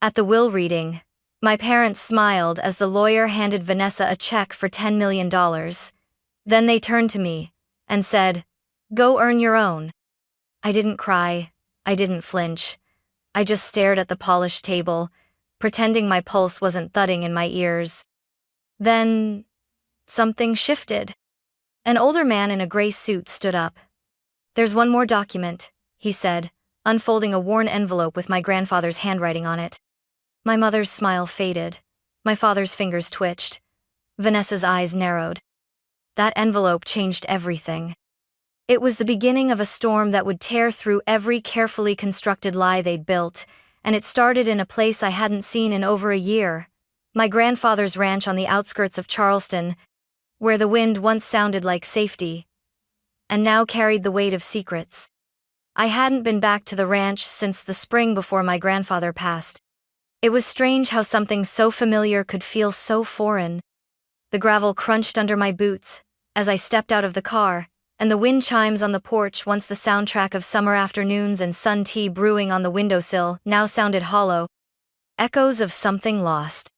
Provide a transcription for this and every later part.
At the will reading, my parents smiled as the lawyer handed Vanessa a check for $10 million. Then they turned to me and said, "Go earn your own." I didn't cry, I didn't flinch. I just stared at the polished table, pretending my pulse wasn't thudding in my ears. Then, something shifted. An older man in a gray suit stood up. "There's one more document," he said, unfolding a worn envelope with my grandfather's handwriting on it. My mother's smile faded. My father's fingers twitched. Vanessa's eyes narrowed. That envelope changed everything. It was the beginning of a storm that would tear through every carefully constructed lie they'd built, and it started in a place I hadn't seen in over a year. My grandfather's ranch on the outskirts of Charleston, where the wind once sounded like safety, and now carried the weight of secrets. I hadn't been back to the ranch since the spring before my grandfather passed. It was strange how something so familiar could feel so foreign. The gravel crunched under my boots as I stepped out of the car, and the wind chimes on the porch, once the soundtrack of summer afternoons and sun tea brewing on the windowsill, now sounded hollow. Echoes of something lost.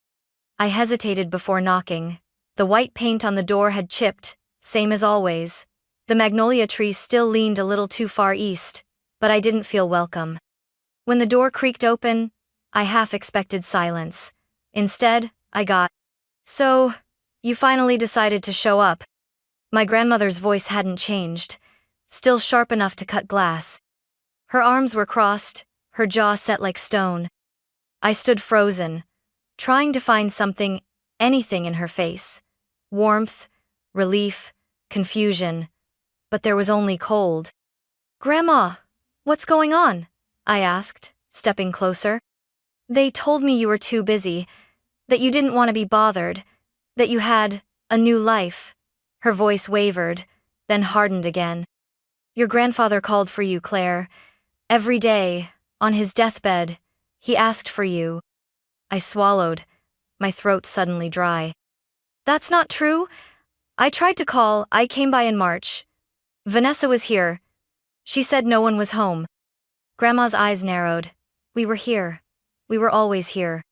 I hesitated before knocking. The white paint on the door had chipped, same as always. The magnolia tree still leaned a little too far east, but I didn't feel welcome. When the door creaked open, I half expected silence. Instead, I got, "So, you finally decided to show up." My grandmother's voice hadn't changed, still sharp enough to cut glass. Her arms were crossed, her jaw set like stone. I stood frozen, trying to find something, anything in her face. Warmth, relief, confusion. But there was only cold. "Grandma, what's going on?" I asked, stepping closer. "They told me you were too busy, that you didn't want to be bothered, that you had a new life." Her voice wavered, then hardened again. "Your grandfather called for you, Claire. Every day, on his deathbed, he asked for you." I swallowed, my throat suddenly dry. "That's not true. I tried to call, I came by in March. Vanessa was here. She said no one was home." Grandma's eyes narrowed. "We were here. We were always here."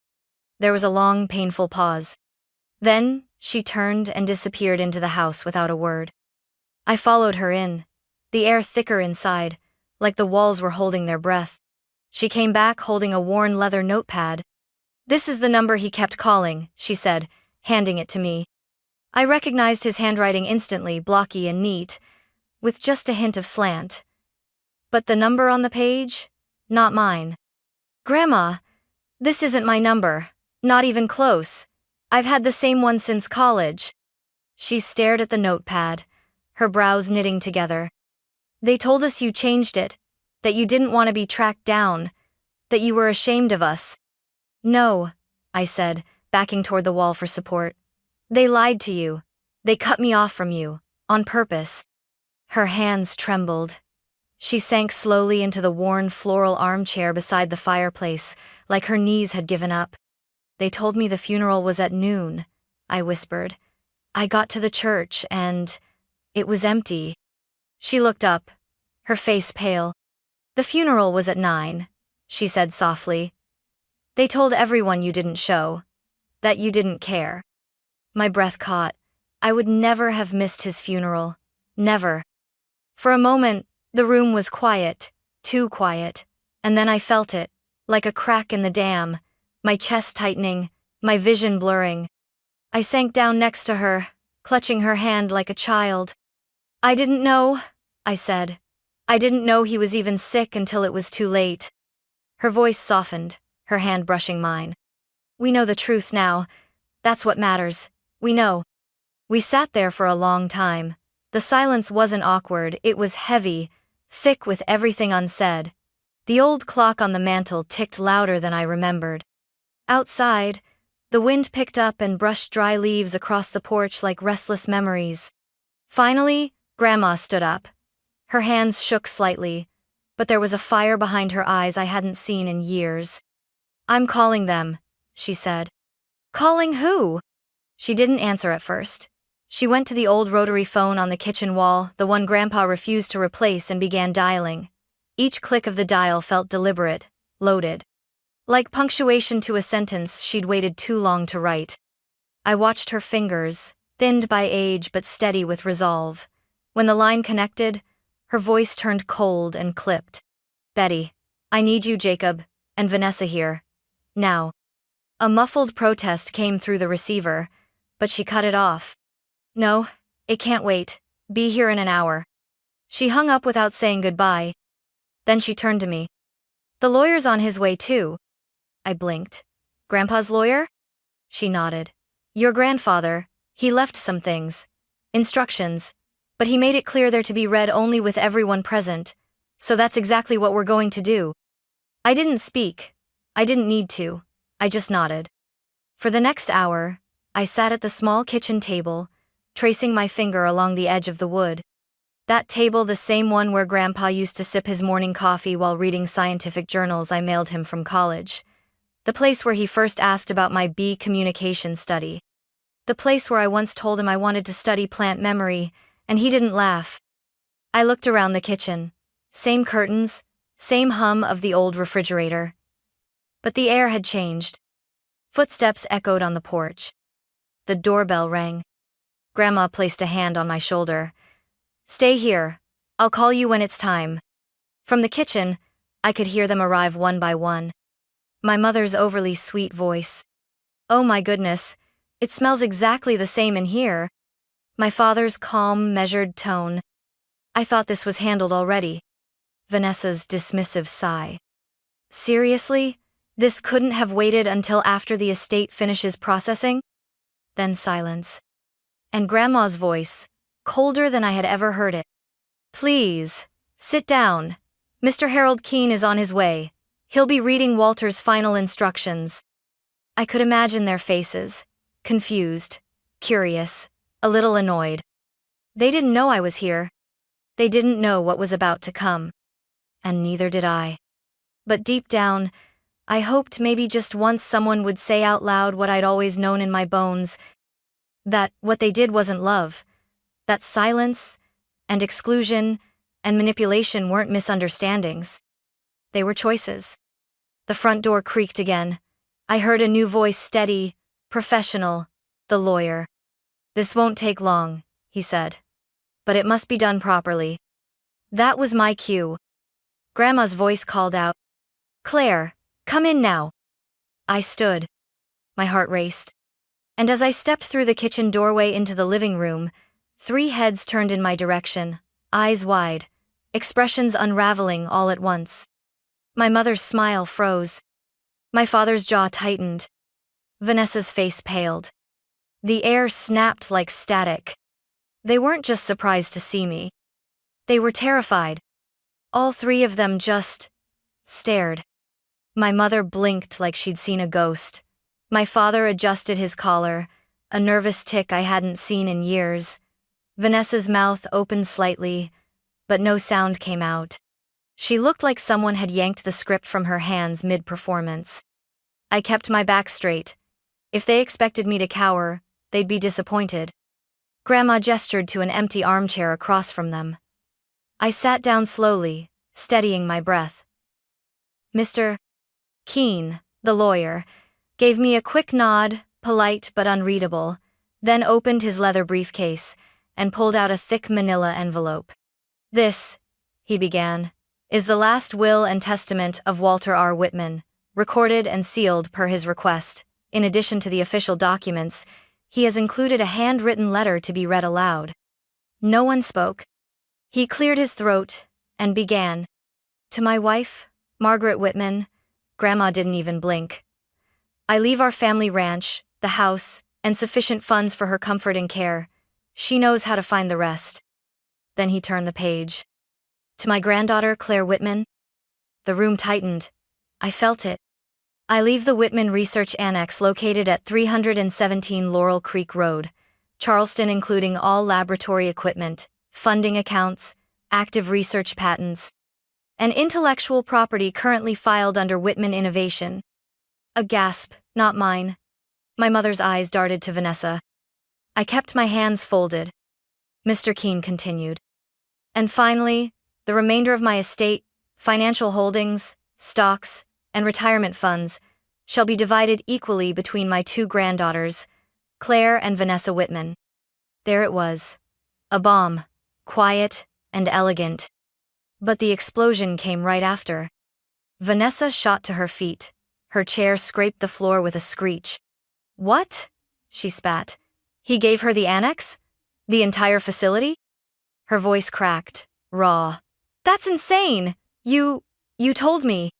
There was a long, painful pause. Then, she turned and disappeared into the house without a word. I followed her in, the air thicker inside, like the walls were holding their breath. She came back holding a worn leather notepad. "This is the number he kept calling," she said, handing it to me. I recognized his handwriting instantly, blocky and neat, with just a hint of slant. But the number on the page? Not mine. "Grandma, this isn't my number, not even close. I've had the same one since college." She stared at the notepad, her brows knitting together. "They told us you changed it, that you didn't want to be tracked down, that you were ashamed of us." "No," I said, backing toward the wall for support. "They lied to you. They cut me off from you, on purpose." Her hands trembled. She sank slowly into the worn floral armchair beside the fireplace, like her knees had given up. "They told me the funeral was at noon," I whispered. "I got to the church and it was empty." She looked up, her face pale. "The funeral was at 9, she said softly. "They told everyone you didn't show, that you didn't care." My breath caught. I would never have missed his funeral. Never. For a moment, the room was quiet, too quiet, and then I felt it, like a crack in the dam, my chest tightening, my vision blurring. I sank down next to her, clutching her hand like a child. "I didn't know," I said. "I didn't know he was even sick until it was too late." Her voice softened, her hand brushing mine. "We know the truth now. That's what matters. We know." We sat there for a long time. The silence wasn't awkward, it was heavy, thick with everything unsaid. The old clock on the mantel ticked louder than I remembered. Outside, the wind picked up and brushed dry leaves across the porch like restless memories. Finally, Grandma stood up. Her hands shook slightly, but there was a fire behind her eyes I hadn't seen in years. "I'm calling them," she said. "Calling who?" She didn't answer at first. She went to the old rotary phone on the kitchen wall, the one Grandpa refused to replace, and began dialing. Each click of the dial felt deliberate, loaded. Like punctuation to a sentence she'd waited too long to write. I watched her fingers, thinned by age but steady with resolve. When the line connected, her voice turned cold and clipped. Betty, I need you, Jacob, and Vanessa here. Now. A muffled protest came through the receiver, but she cut it off. No, it can't wait. Be here in an hour. She hung up without saying goodbye. Then she turned to me. The lawyer's on his way too. I blinked. Grandpa's lawyer? She nodded. Your grandfather, he left some things. Instructions. But he made it clear they're to be read only with everyone present. So that's exactly what we're going to do. I didn't speak. I didn't need to. I just nodded. For the next hour, I sat at the small kitchen table, tracing my finger along the edge of the wood. That table, the same one where Grandpa used to sip his morning coffee while reading scientific journals I mailed him from college. The place where he first asked about my bee communication study. The place where I once told him I wanted to study plant memory, and he didn't laugh. I looked around the kitchen. Same curtains, same hum of the old refrigerator. But the air had changed. Footsteps echoed on the porch. The doorbell rang. Grandma placed a hand on my shoulder. Stay here. I'll call you when it's time. From the kitchen, I could hear them arrive one by one. My mother's overly sweet voice. Oh my goodness, it smells exactly the same in here. My father's calm, measured tone. I thought this was handled already. Vanessa's dismissive sigh. Seriously? This couldn't have waited until after the estate finishes processing? Then silence. And Grandma's voice, colder than I had ever heard it. Please, sit down. Mr. Harold Keene is on his way. He'll be reading Walter's final instructions. I could imagine their faces. Confused, curious, a little annoyed. They didn't know I was here. They didn't know what was about to come. And neither did I. But deep down, I hoped maybe just once someone would say out loud what I'd always known in my bones, that what they did wasn't love, that silence and exclusion and manipulation weren't misunderstandings. They were choices. The front door creaked again. I heard a new voice, steady, professional, the lawyer. This won't take long, he said. But it must be done properly. That was my cue. Grandma's voice called out, Claire, come in now. I stood. My heart raced. And as I stepped through the kitchen doorway into the living room, 3 heads turned in my direction, eyes wide, expressions unraveling all at once. My mother's smile froze. My father's jaw tightened. Vanessa's face paled. The air snapped like static. They weren't just surprised to see me. They were terrified. All 3 of them just stared. My mother blinked like she'd seen a ghost. My father adjusted his collar, a nervous tic I hadn't seen in years. Vanessa's mouth opened slightly, but no sound came out. She looked like someone had yanked the script from her hands mid-performance. I kept my back straight. If they expected me to cower, they'd be disappointed. Grandma gestured to an empty armchair across from them. I sat down slowly, steadying my breath. Mr. Keene, the lawyer, gave me a quick nod, polite but unreadable, then opened his leather briefcase and pulled out a thick manila envelope. This, he began, is the last will and testament of Walter R. Whitman, recorded and sealed per his request. In addition to the official documents, he has included a handwritten letter to be read aloud. No one spoke. He cleared his throat and began. To my wife, Margaret Whitman. Grandma didn't even blink. I leave our family ranch, the house, and sufficient funds for her comfort and care. She knows how to find the rest. Then he turned the page. To my granddaughter, Claire Whitman. The room tightened. I felt it. I leave the Whitman Research Annex located at 317 Laurel Creek Road, Charleston, including all laboratory equipment, funding accounts, active research patents, and intellectual property currently filed under Whitman Innovation. A gasp, not mine. My mother's eyes darted to Vanessa. I kept my hands folded. Mr. Keene continued. And finally, the remainder of my estate, financial holdings, stocks, and retirement funds shall be divided equally between my two granddaughters, Claire and Vanessa Whitman. There it was. A bomb, quiet and elegant. But the explosion came right after. Vanessa shot to her feet. Her chair scraped the floor with a screech. "What?" she spat. "He gave her the annex? The entire facility?" Her voice cracked, raw. "That's insane! You told me."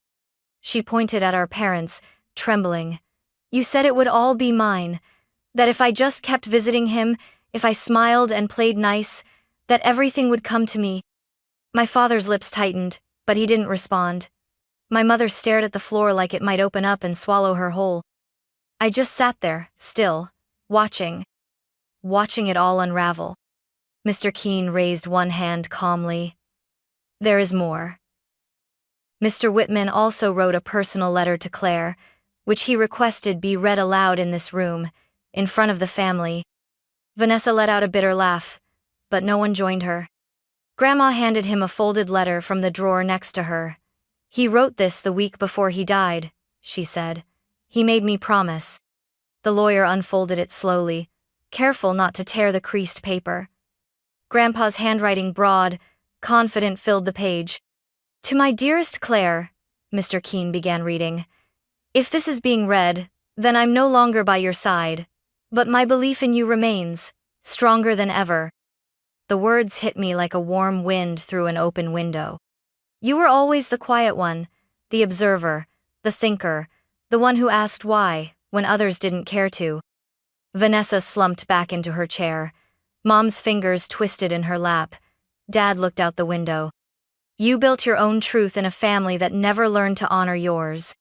She pointed at our parents, trembling. "You said it would all be mine, that if I just kept visiting him, if I smiled and played nice, that everything would come to me." My father's lips tightened, but he didn't respond. My mother stared at the floor like it might open up and swallow her whole. I just sat there, still, watching it all unravel. Mr. Keene raised one hand calmly. "There is more." Mr. Whitman also wrote a personal letter to Claire, which he requested be read aloud in this room, in front of the family. Vanessa let out a bitter laugh, but no one joined her. Grandma handed him a folded letter from the drawer next to her. "He wrote this the week before he died," she said. "He made me promise." The lawyer unfolded it slowly, careful not to tear the creased paper. Grandpa's handwriting, broad, confident, filled the page. "To my dearest Claire," Mr. Keene began reading. "If this is being read, then I'm no longer by your side, but my belief in you remains, stronger than ever." The words hit me like a warm wind through an open window. You were always the quiet one, the observer, the thinker, the one who asked why, when others didn't care to. Vanessa slumped back into her chair. Mom's fingers twisted in her lap. Dad looked out the window. "You built your own truth in a family that never learned to honor yours."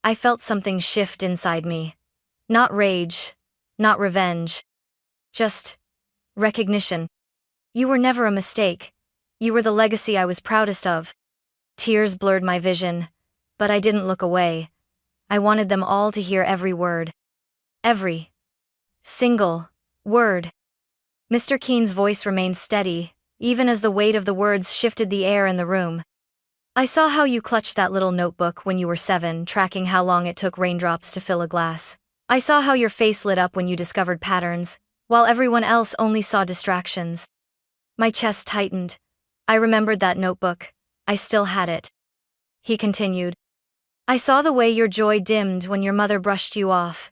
I felt something shift inside me. Not rage, not revenge. Just recognition. You were never a mistake. You were the legacy I was proudest of. Tears blurred my vision, but I didn't look away. I wanted them all to hear every word. Every single word. Mr. Keene's voice remained steady, even as the weight of the words shifted the air in the room. "I saw how you clutched that little notebook when you were 7, tracking how long it took raindrops to fill a glass. I saw how your face lit up when you discovered patterns, while everyone else only saw distractions." My chest tightened. I remembered that notebook. I still had it. He continued. "I saw the way your joy dimmed when your mother brushed you off.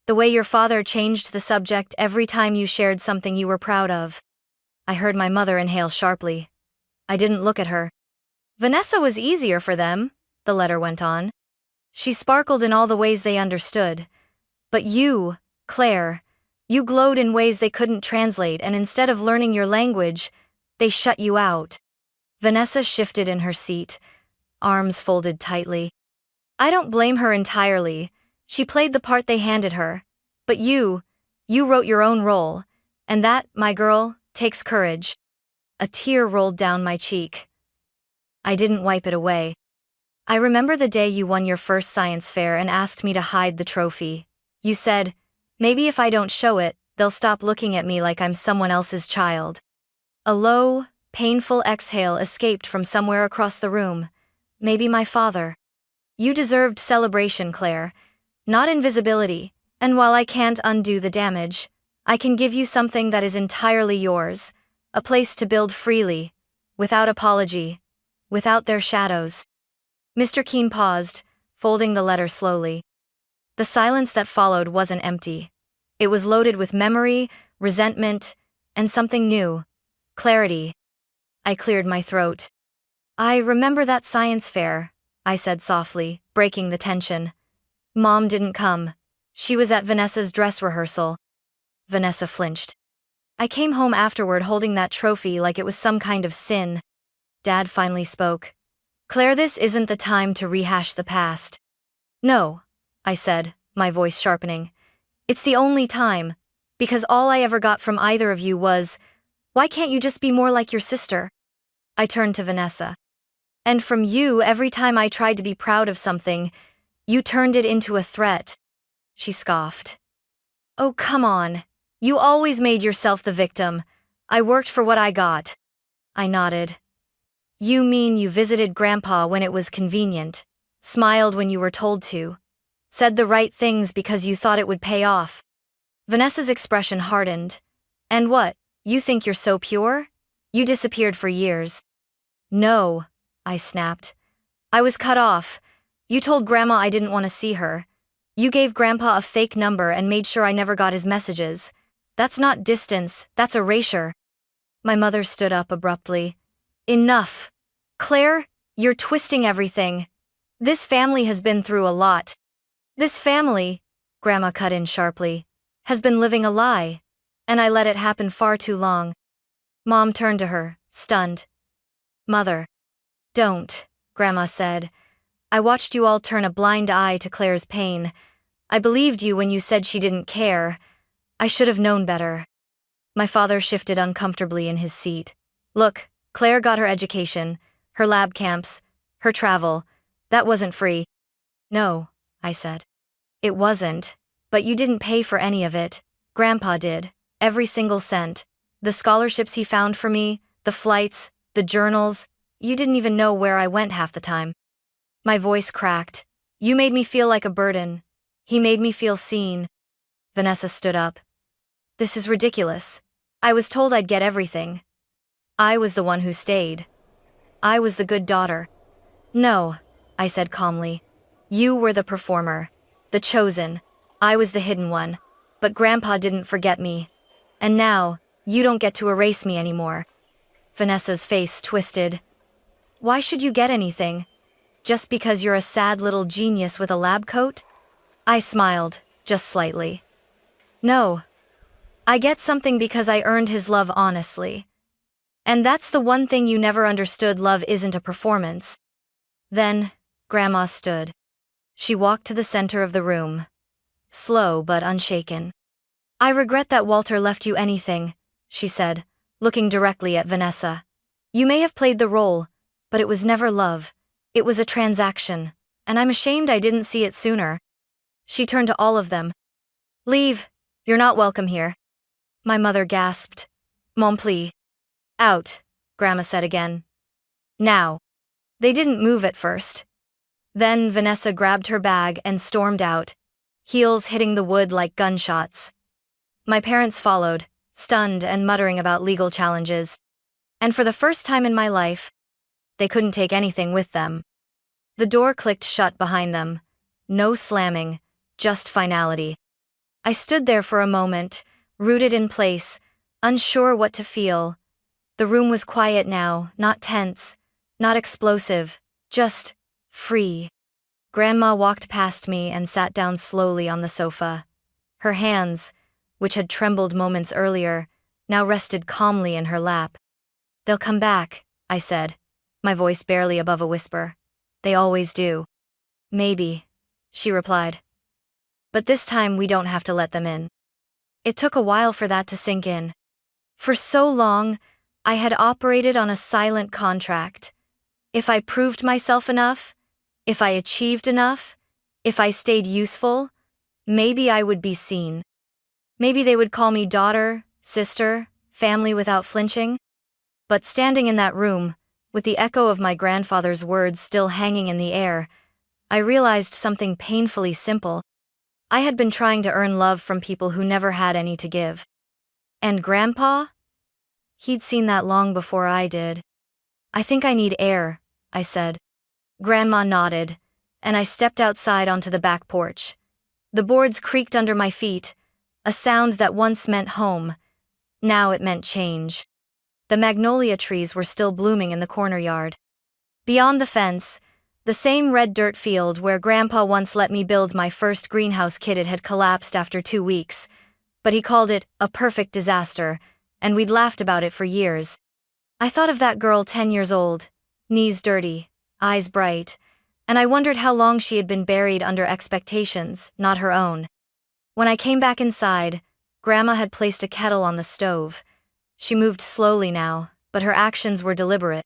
The way your father changed the subject every time you shared something you were proud of." I heard my mother inhale sharply. I didn't look at her. "Vanessa was easier for them," the letter went on. "She sparkled in all the ways they understood. But you, Claire, you glowed in ways they couldn't translate, and instead of learning your language, they shut you out." Vanessa shifted in her seat, arms folded tightly. "I don't blame her entirely. She played the part they handed her. But you wrote your own role, and that, my girl, takes courage." A tear rolled down my cheek. I didn't wipe it away. "I remember the day you won your first science fair and asked me to hide the trophy. You said, maybe if I don't show it, they'll stop looking at me like I'm someone else's child." A low, painful exhale escaped from somewhere across the room. "Maybe my father." "You deserved celebration, Claire, not invisibility, and while I can't undo the damage, I can give you something that is entirely yours, a place to build freely, without apology, without their shadows." Mr. Keene paused, folding the letter slowly. The silence that followed wasn't empty. It was loaded with memory, resentment, and something new. Clarity. I cleared my throat. "I remember that science fair," I said softly, breaking the tension. "Mom didn't come. She was at Vanessa's dress rehearsal." Vanessa flinched. "I came home afterward holding that trophy like it was some kind of sin." Dad finally spoke. "Claire, this isn't the time to rehash the past." "No," I said, my voice sharpening. "It's the only time, because all I ever got from either of you was, why can't you just be more like your sister?" I turned to Vanessa. "And from you, every time I tried to be proud of something, you turned it into a threat." She scoffed. "Oh, come on. You always made yourself the victim. I worked for what I got." I nodded. "You mean you visited Grandpa when it was convenient, smiled when you were told to, said the right things because you thought it would pay off. Vanessa's expression hardened. And what, you think you're so pure? You disappeared for years. No, I snapped. I was cut off. You told Grandma I didn't want to see her. You gave Grandpa a fake number and made sure I never got his messages. That's not distance, that's erasure. My mother stood up abruptly. Enough. Claire, you're twisting everything. This family has been through a lot. This family, Grandma cut in sharply, has been living a lie. And I let it happen far too long. Mom turned to her, stunned. Mother. Don't, Grandma said. I watched you all turn a blind eye to Claire's pain. I believed you when you said she didn't care. I should have known better. My father shifted uncomfortably in his seat. Look, Claire got her education, her lab camps, her travel. That wasn't free. No, I said. It wasn't, but you didn't pay for any of it. Grandpa did. Every single cent. The scholarships he found for me, the flights, the journals. You didn't even know where I went half the time. My voice cracked. You made me feel like a burden. He made me feel seen. Vanessa stood up. This is ridiculous. I was told I'd get everything. I was the one who stayed. I was the good daughter. No, I said calmly. You were the performer. The chosen. I was the hidden one. But Grandpa didn't forget me. And now, you don't get to erase me anymore. Vanessa's face twisted. Why should you get anything? Just because you're a sad little genius with a lab coat? I smiled, just slightly. No. I get something because I earned his love honestly. And that's the one thing you never understood, love isn't a performance. Then, Grandma stood. She walked to the center of the room. Slow but unshaken. I regret that Walter left you anything, she said, looking directly at Vanessa. You may have played the role, but it was never love. It was a transaction, and I'm ashamed I didn't see it sooner. She turned to all of them. Leave. You're not welcome here. My mother gasped. Mon plie. Out, Grandma said again. Now. They didn't move at first. Then Vanessa grabbed her bag and stormed out, heels hitting the wood like gunshots. My parents followed, stunned and muttering about legal challenges. And for the first time in my life, they couldn't take anything with them. The door clicked shut behind them. No slamming, just finality. I stood there for a moment, rooted in place, unsure what to feel. The room was quiet now, not tense, not explosive, just free. Grandma walked past me and sat down slowly on the sofa. Her hands, which had trembled moments earlier, now rested calmly in her lap. They'll come back, I said, my voice barely above a whisper. They always do. Maybe, she replied. But this time we don't have to let them in. It took a while for that to sink in. For so long, I had operated on a silent contract. If I proved myself enough, if I achieved enough, if I stayed useful, maybe I would be seen. Maybe they would call me daughter, sister, family without flinching. But standing in that room, with the echo of my grandfather's words still hanging in the air, I realized something painfully simple. I had been trying to earn love from people who never had any to give. And Grandpa? He'd seen that long before I did. I think I need air, I said. Grandma nodded, and I stepped outside onto the back porch. The boards creaked under my feet, a sound that once meant home. Now it meant change. The magnolia trees were still blooming in the corner yard. Beyond the fence, the same red dirt field where Grandpa once let me build my first greenhouse kit had collapsed after 2 weeks, but he called it a perfect disaster, and we'd laughed about it for years. I thought of that girl 10 years old, knees dirty, eyes bright, and I wondered how long she had been buried under expectations, not her own. When I came back inside, Grandma had placed a kettle on the stove. She moved slowly now, but her actions were deliberate.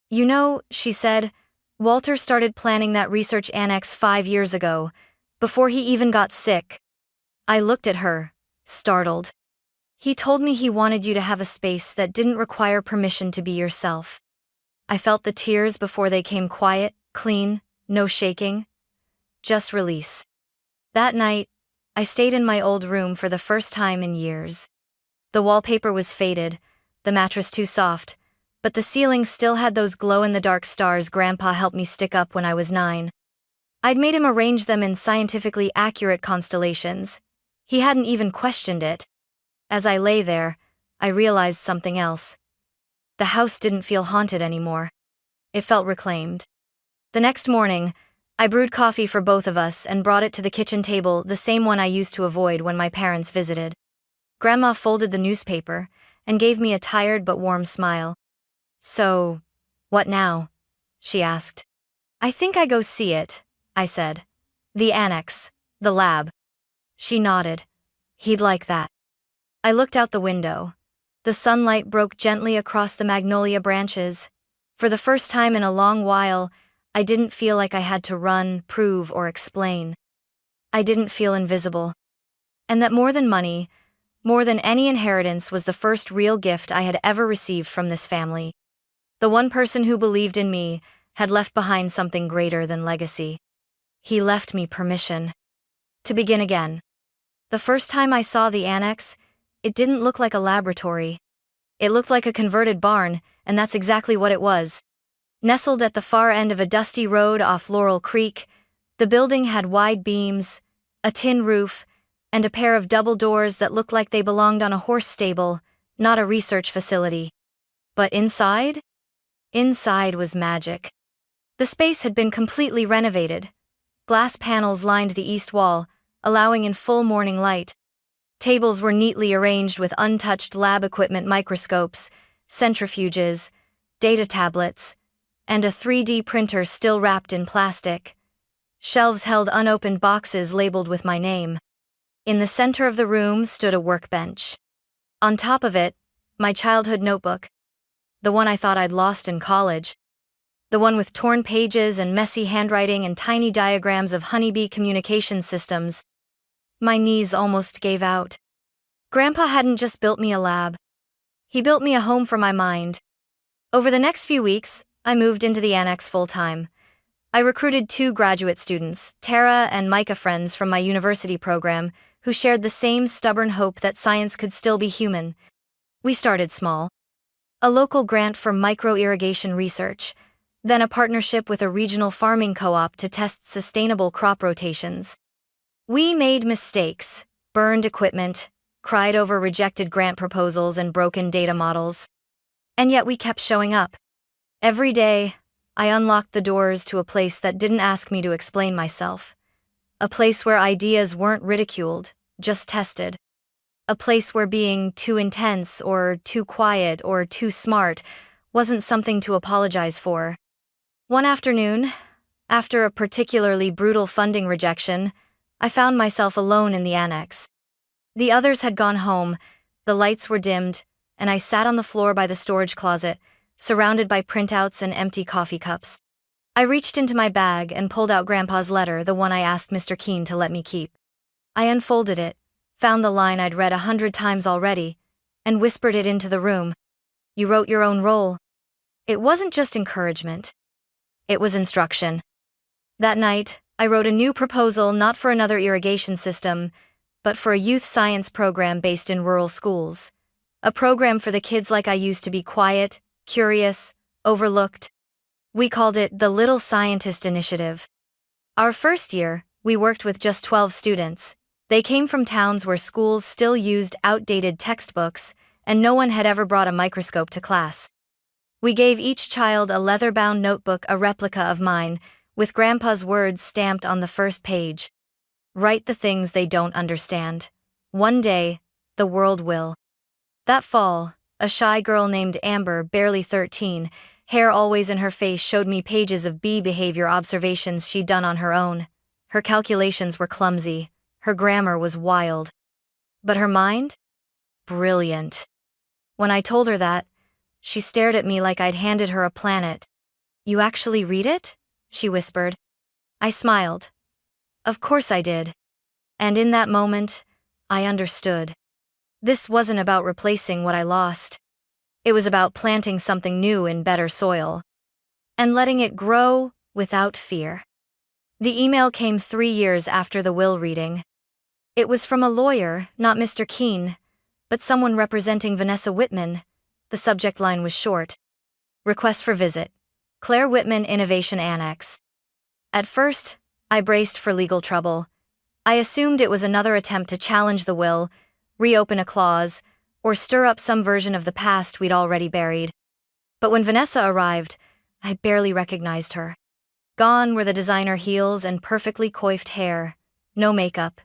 You know, she said, Walter started planning that research annex 5 years ago, before he even got sick. I looked at her, startled. He told me he wanted you to have a space that didn't require permission to be yourself. I felt the tears before they came quiet, clean, No shaking, just release. That night, I stayed in my old room for the first time in years. The wallpaper was faded, the mattress too soft, but the ceiling still had those glow-in-the-dark stars Grandpa helped me stick up when I was 9. I'd made him arrange them in scientifically accurate constellations. He hadn't even questioned it. As I lay there, I realized something else. The house didn't feel haunted anymore. It felt reclaimed. The next morning, I brewed coffee for both of us and brought it to the kitchen table, the same one I used to avoid when my parents visited. Grandma folded the newspaper and gave me a tired but warm smile. "So, what now?" she asked. "I think I go see it," I said. "The annex, the lab." She nodded. "He'd like that." I looked out the window. The sunlight broke gently across the magnolia branches. For the first time in a long while, I didn't feel like I had to run, prove, or explain. I didn't feel invisible. And that more than money, more than any inheritance, was the first real gift I had ever received from this family. The one person who believed in me had left behind something greater than legacy. He left me permission to begin again. The first time I saw the annex, it didn't look like a laboratory. It looked like a converted barn, and that's exactly what it was. Nestled at the far end of a dusty road off Laurel Creek, the building had wide beams, a tin roof, and a pair of double doors that looked like they belonged on a horse stable, not a research facility. But inside? Inside was magic. The space had been completely renovated. Glass panels lined the east wall, allowing in full morning light. Tables were neatly arranged with untouched lab equipment, microscopes, centrifuges, data tablets, and a 3D printer still wrapped in plastic. Shelves held unopened boxes labeled with my name. In the center of the room stood a workbench. On top of it, my childhood notebook. The one I thought I'd lost in college. The one with torn pages and messy handwriting and tiny diagrams of honeybee communication systems. My knees almost gave out. Grandpa hadn't just built me a lab. He built me a home for my mind. Over the next few weeks, I moved into the annex full-time. I recruited 2 graduate students, Tara and Micah, friends from my university program, who shared the same stubborn hope that science could still be human. We started small. A local grant for micro-irrigation research, then a partnership with a regional farming co-op to test sustainable crop rotations. We made mistakes, burned equipment, cried over rejected grant proposals and broken data models. And yet we kept showing up. Every day, I unlocked the doors to a place that didn't ask me to explain myself. A place where ideas weren't ridiculed, just tested. A place where being too intense or too quiet or too smart wasn't something to apologize for. One afternoon, after a particularly brutal funding rejection, I found myself alone in the annex. The others had gone home, the lights were dimmed, and I sat on the floor by the storage closet, surrounded by printouts and empty coffee cups. I reached into my bag and pulled out Grandpa's letter, the one I asked Mr. Keene to let me keep. I unfolded it, found the line I'd read 100 times already, and whispered it into the room. "You wrote your own role." It wasn't just encouragement. It was instruction. That night, I wrote a new proposal, not for another irrigation system, but for a youth science program based in rural schools. A program for the kids like I used to be, quiet, curious, overlooked. We called it the Little Scientist Initiative. Our first year, we worked with just 12 students. They came from towns where schools still used outdated textbooks, and no one had ever brought a microscope to class. We gave each child a leather-bound notebook, a replica of mine, with Grandpa's words stamped on the first page. "Write the things they don't understand. One day, the world will." That fall, a shy girl named Amber, barely 13, hair always in her face, showed me pages of bee behavior observations she'd done on her own. Her calculations were clumsy, her grammar was wild. But her mind? Brilliant. When I told her that, she stared at me like I'd handed her a planet. "You actually read it?" she whispered. I smiled. Of course I did. And in that moment, I understood. This wasn't about replacing what I lost. It was about planting something new in better soil. And letting it grow without fear. The email came 3 years after the will reading. It was from a lawyer, not Mr. Keene, but someone representing Vanessa Whitman. The subject line was short. Request for visit. Claire Whitman Innovation Annex. At first, I braced for legal trouble. I assumed it was another attempt to challenge the will, reopen a clause, or stir up some version of the past we'd already buried. But when Vanessa arrived, I barely recognized her. Gone were the designer heels and perfectly coiffed hair. No makeup.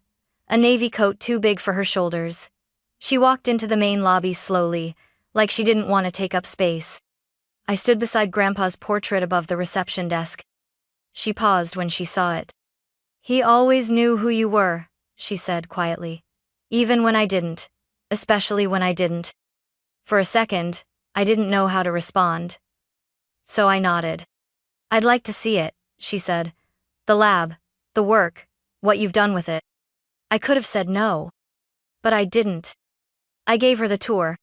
A navy coat too big for her shoulders. She walked into the main lobby slowly, like she didn't want to take up space. I stood beside Grandpa's portrait above the reception desk. She paused when she saw it. "He always knew who you were," she said quietly. "Even when I didn't. Especially when I didn't." For a second, I didn't know how to respond. So I nodded. "I'd like to see it," she said. "The lab, the work, what you've done with it." I could have said no. But I didn't. I gave her the tour.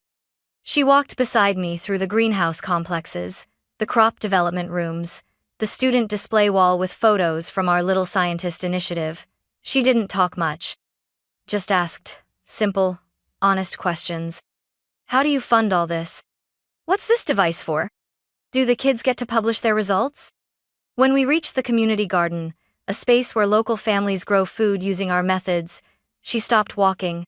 She walked beside me through the greenhouse complexes, the crop development rooms, the student display wall with photos from our Little Scientist initiative. She didn't talk much. Just asked simple, honest questions. "How do you fund all this? What's this device for? Do the kids get to publish their results?" When we reached the community garden, a space where local families grow food using our methods, she stopped walking.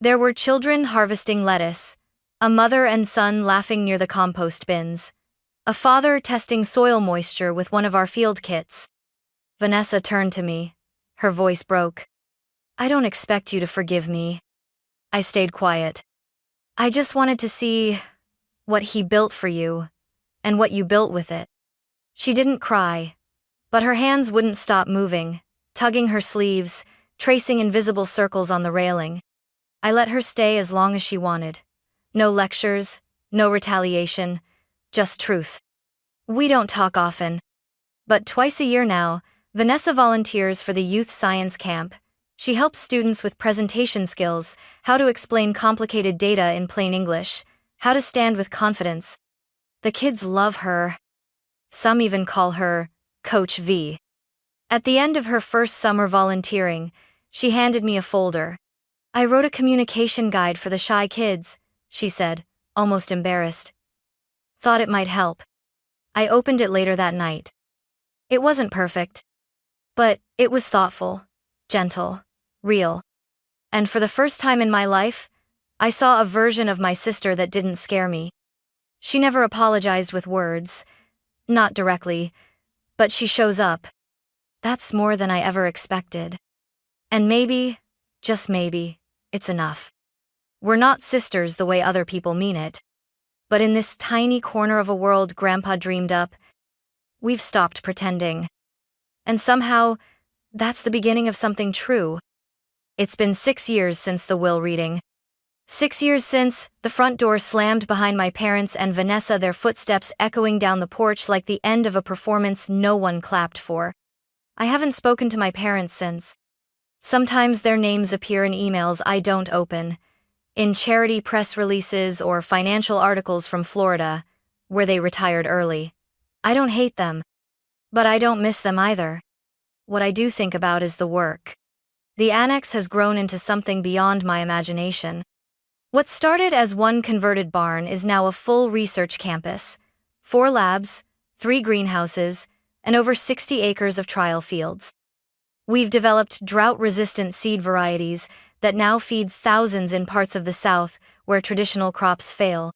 There were children harvesting lettuce, a mother and son laughing near the compost bins, a father testing soil moisture with one of our field kits. Vanessa turned to me. Her voice broke. "I don't expect you to forgive me." I stayed quiet. "I just wanted to see what he built for you, and what you built with it." She didn't cry, but her hands wouldn't stop moving, tugging her sleeves, tracing invisible circles on the railing. I let her stay as long as she wanted. No lectures, no retaliation, just truth. We don't talk often. But twice a year now, Vanessa volunteers for the youth science camp. She helps students with presentation skills, how to explain complicated data in plain English, how to stand with confidence. The kids love her. Some even call her Coach V. At the end of her first summer volunteering, she handed me a folder. "I wrote a communication guide for the shy kids," she said, almost embarrassed. "Thought it might help." I opened it later that night. It wasn't perfect, but it was thoughtful, gentle, real. And for the first time in my life, I saw a version of my sister that didn't scare me. She never apologized with words, not directly, but she shows up. That's more than I ever expected. And maybe, just maybe, it's enough. We're not sisters the way other people mean it. But in this tiny corner of a world Grandpa dreamed up, we've stopped pretending. And somehow, that's the beginning of something true. It's been 6 years since the will reading. 6 years since the front door slammed behind my parents and Vanessa, their footsteps echoing down the porch like the end of a performance no one clapped for. I haven't spoken to my parents since. Sometimes their names appear in emails I don't open, in charity press releases or financial articles from Florida, where they retired early. I don't hate them, but I don't miss them either. What I do think about is the work. The annex has grown into something beyond my imagination. What started as one converted barn is now a full research campus, 4 labs, 3 greenhouses, and over 60 acres of trial fields. We've developed drought-resistant seed varieties that now feed thousands in parts of the South where traditional crops fail.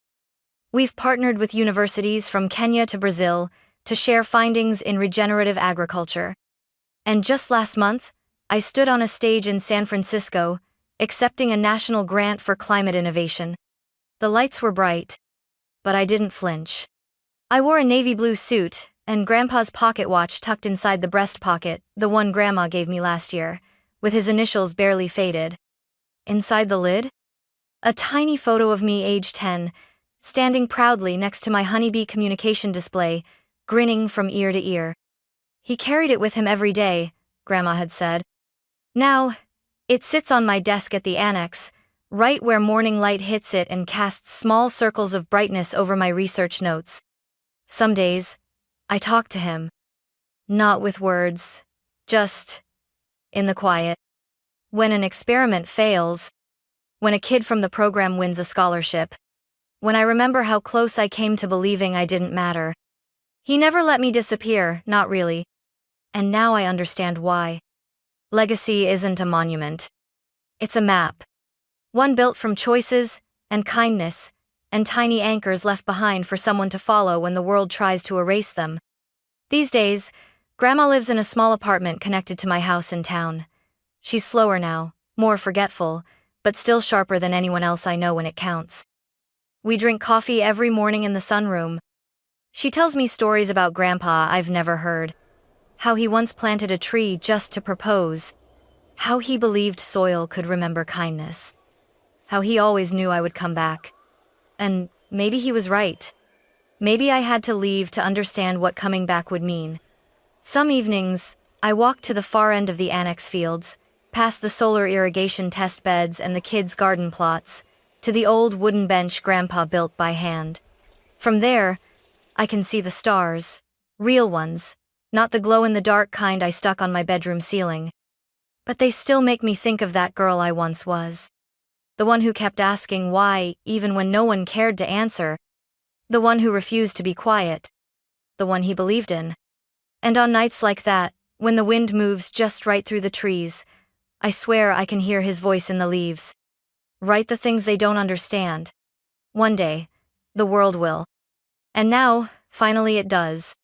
We've partnered with universities from Kenya to Brazil to share findings in regenerative agriculture. And just last month, I stood on a stage in San Francisco, accepting a national grant for climate innovation. The lights were bright, but I didn't flinch. I wore a navy blue suit, and Grandpa's pocket watch tucked inside the breast pocket, the one Grandma gave me last year, with his initials barely faded. Inside the lid? A tiny photo of me age 10, standing proudly next to my honeybee communication display, grinning from ear to ear. He carried it with him every day, Grandma had said. Now, it sits on my desk at the annex, right where morning light hits it and casts small circles of brightness over my research notes. Some days, I talk to him. Not with words, Just in the quiet. When an experiment fails, when a kid from the program wins a scholarship, when I remember how close I came to believing I didn't matter. He never let me disappear, not really. And now I understand why. Legacy isn't a monument. It's a map. One built from choices, and kindness, and tiny anchors left behind for someone to follow when the world tries to erase them. These days, Grandma lives in a small apartment connected to my house in town. She's slower now, more forgetful, but still sharper than anyone else I know when it counts. We drink coffee every morning in the sunroom. She tells me stories about Grandpa I've never heard. How he once planted a tree just to propose. How he believed soil could remember kindness. How he always knew I would come back. And maybe he was right. Maybe I had to leave to understand what coming back would mean. Some evenings, I walked to the far end of the annex fields, past the solar irrigation test beds and the kids' garden plots, to the old wooden bench Grandpa built by hand. From there, I can see the stars, real ones, not the glow-in-the-dark kind I stuck on my bedroom ceiling. But they still make me think of that girl I once was. The one who kept asking why, even when no one cared to answer. The one who refused to be quiet. The one he believed in. And on nights like that, when the wind moves just right through the trees, I swear I can hear his voice in the leaves. Write the things they don't understand. One day, the world will. And now, finally it does.